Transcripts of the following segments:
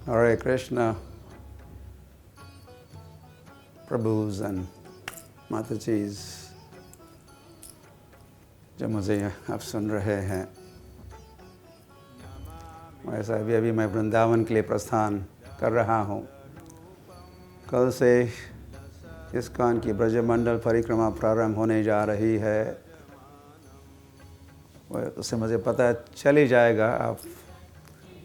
Hare Krishna, Prabhus and Matajis, जो मुझे आप सुन रहे हैं। वैसा अभी मैं वृंदावन के लिए प्रस्थान कर रहा हूँ। कल से इस्कॉन की ब्रजमंडल परिक्रमा प्रारंभ होने जा रही है। उससे मुझे पता चल ही जाएगा आप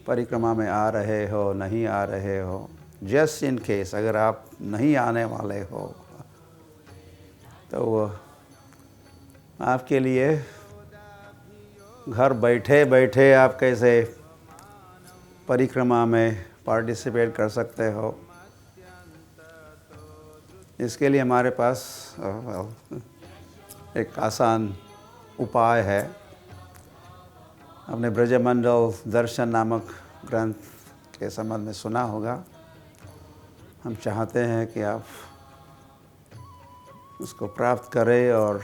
परिक्रमा में आ रहे हो नहीं आ रहे हो। जस्ट इन केस अगर आप नहीं आने वाले हो तो वो आपके लिए घर बैठे बैठे आप कैसे परिक्रमा में पार्टिसिपेट कर सकते हो, इसके लिए हमारे पास एक आसान उपाय है। आपने ब्रजमंडल दर्शन नामक ग्रंथ के संबंध में सुना होगा। हम चाहते हैं कि आप उसको प्राप्त करें और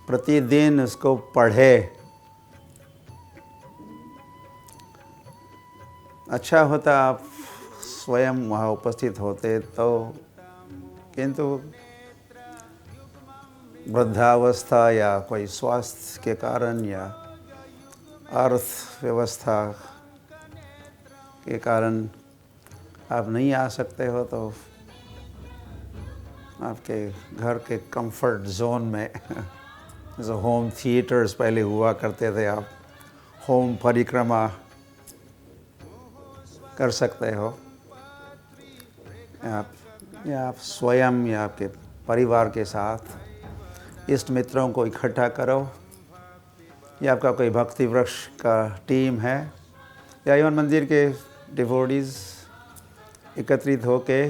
प्रतिदिन उसको पढ़ें। अच्छा होता आप स्वयं वहाँ उपस्थित होते तो, किंतु वृद्धावस्था या कोई स्वास्थ्य के कारण या अर्थव्यवस्था के कारण आप नहीं आ सकते हो तो आपके घर के कंफर्ट जोन में जैसे होम थिएटर्स पहले हुआ करते थे, आप होम परिक्रमा कर सकते हो। आप स्वयं या आपके परिवार के साथ इष्ट मित्रों को इकट्ठा करो, या आपका कोई भक्ति वृक्ष का टीम है, या इवन मंदिर के डिवोटीज एकत्रित होके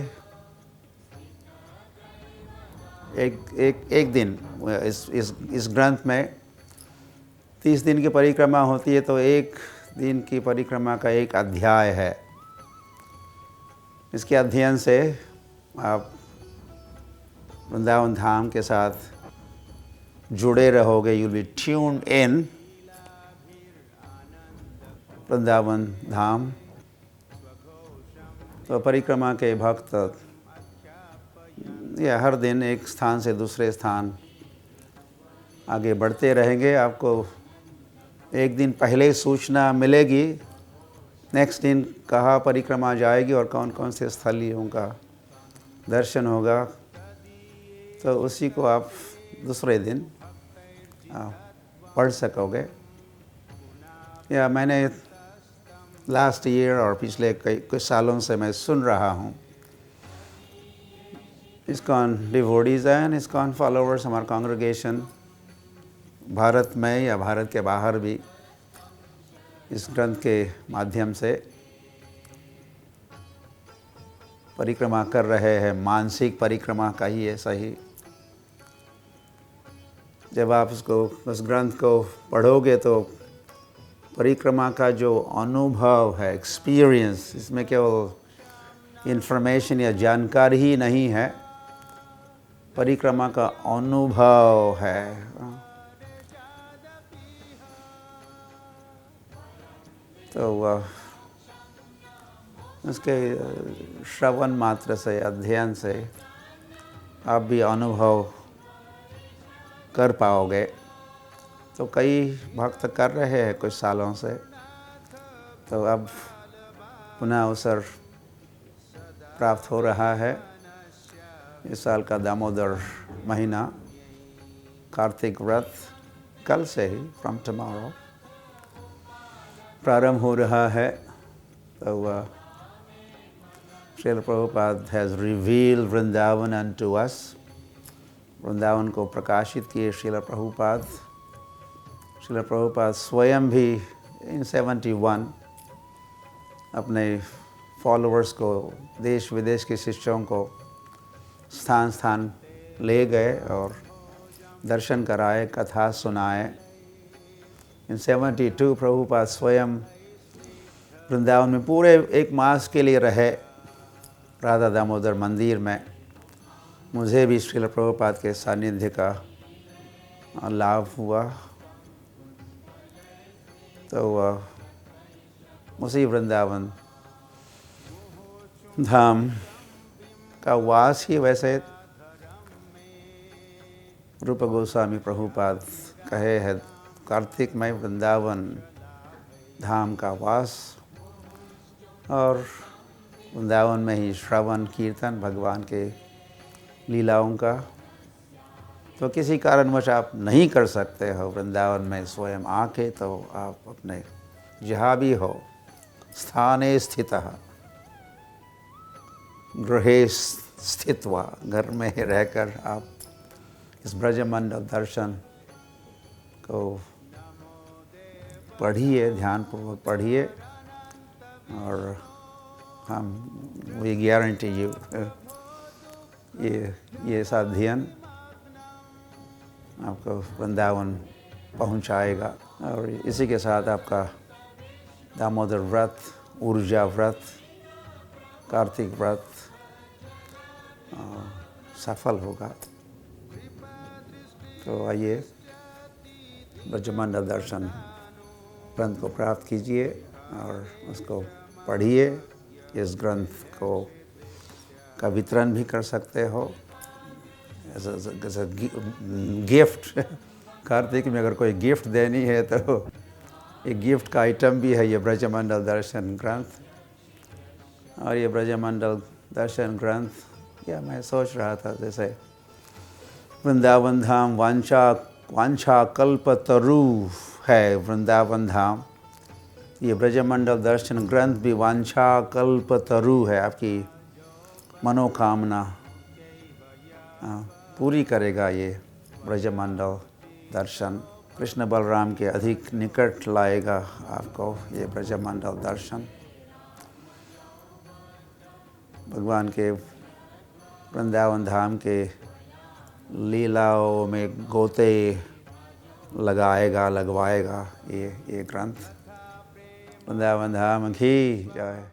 एक दिन इस ग्रंथ में 30 दिन की परिक्रमा होती है, तो एक दिन की परिक्रमा का एक अध्याय है। इसके अध्ययन से आप वृंदावन धाम के साथ जुड़े रहोगे। You will be tuned in Vrindavan Dham. तो परिक्रमा के भक्त या हर दिन एक स्थान से दूसरे स्थान आगे बढ़ते रहेंगे। आपको एक दिन पहले सूचना मिलेगी नेक्स्ट दिन कहाँ परिक्रमा जाएगी और कौन कौन से स्थलियों का दर्शन होगा, तो उसी को आप दूसरे दिन पढ़ सकोगे। या मैंने लास्ट ईयर और पिछले कुछ सालों से मैं सुन रहा हूँ ISKCON devotees and ISKCON followers, हमारा कांग्रेगेशन भारत में या भारत के बाहर भी इस ग्रंथ के माध्यम से परिक्रमा कर रहे हैं। मानसिक परिक्रमा का ही है सही। जब आप उस ग्रंथ को पढ़ोगे तो परिक्रमा का जो अनुभव है, एक्सपीरियंस, इसमें केवल इन्फॉर्मेशन या जानकारी ही नहीं है, परिक्रमा का अनुभव है। तो उसके श्रवण मात्र से, अध्ययन से आप भी अनुभव कर पाओगे। तो कई भक्त कर रहे हैं कुछ सालों से, तो अब पुनः अवसर प्राप्त हो रहा है। इस साल का दामोदर महीना, कार्तिक व्रत कल से ही, फ्रॉम टुमारो, प्रारंभ हो रहा है। तो Srila Prabhupada has revealed Vrindavan unto अस। वृंदावन को प्रकाशित किए श्रील प्रभुपाद। श्रील प्रभुपाद स्वयं भी इन 71 अपने फॉलोअर्स को, देश विदेश के शिष्यों को स्थान स्थान ले गए और दर्शन कराए, कथा सुनाए। इन 72 प्रभुपाद स्वयं वृंदावन में पूरे एक मास के लिए रहे, राधा दामोदर मंदिर में। मुझे भी श्रील प्रभुपाद के सानिध्य का लाभ हुआ। तो उसी वृंदावन धाम का वास ही वैसे रूप गोस्वामी प्रभुपाद कहे है, कार्तिकमय वृंदावन धाम का वास, और वृंदावन में ही श्रवण कीर्तन भगवान के लीलाओं का। तो किसी कारणवश आप नहीं कर सकते हो वृंदावन में स्वयं आके, तो आप अपने जहाँ भी हो स्थाने स्थितः गृहे स्थित्वा, घर में रहकर आप इस ब्रजमंडल दर्शन को पढ़िए, ध्यानपूर्वक पढ़िए, और हम वी गारंटी यू ये अध्ययन आपको वृंदावन पहुंचाएगा। और इसी के साथ आपका दामोदर व्रत, ऊर्जा व्रत, कार्तिक व्रत सफल होगा। तो आइए ब्रजमंडल दर्शन ग्रंथ को प्राप्त कीजिए और उसको पढ़िए। इस ग्रंथ को का वितरण भी कर सकते हो एज अ गिफ्ट। कार्तिक में अगर कोई गिफ्ट देनी है तो एक गिफ्ट का आइटम भी है ये ब्रजमंडल दर्शन ग्रंथ। और ये ब्रजमंडल दर्शन ग्रंथ, या मैं सोच रहा था जैसे वृंदावन धाम वांछा कल्पतरु है वृंदावन धाम, ये ब्रजमंडल दर्शन ग्रंथ भी वांछा कल्पतरु है। आपकी मनोकामना पूरी करेगा ये ब्रजमंडल दर्शन। कृष्ण बलराम के अधिक निकट लाएगा आपको ये ब्रजमंडल दर्शन। भगवान के वृंदावन धाम के लीलाओं में गोते लगवाएगा ये ग्रंथ। वृंदावन धाम की जय।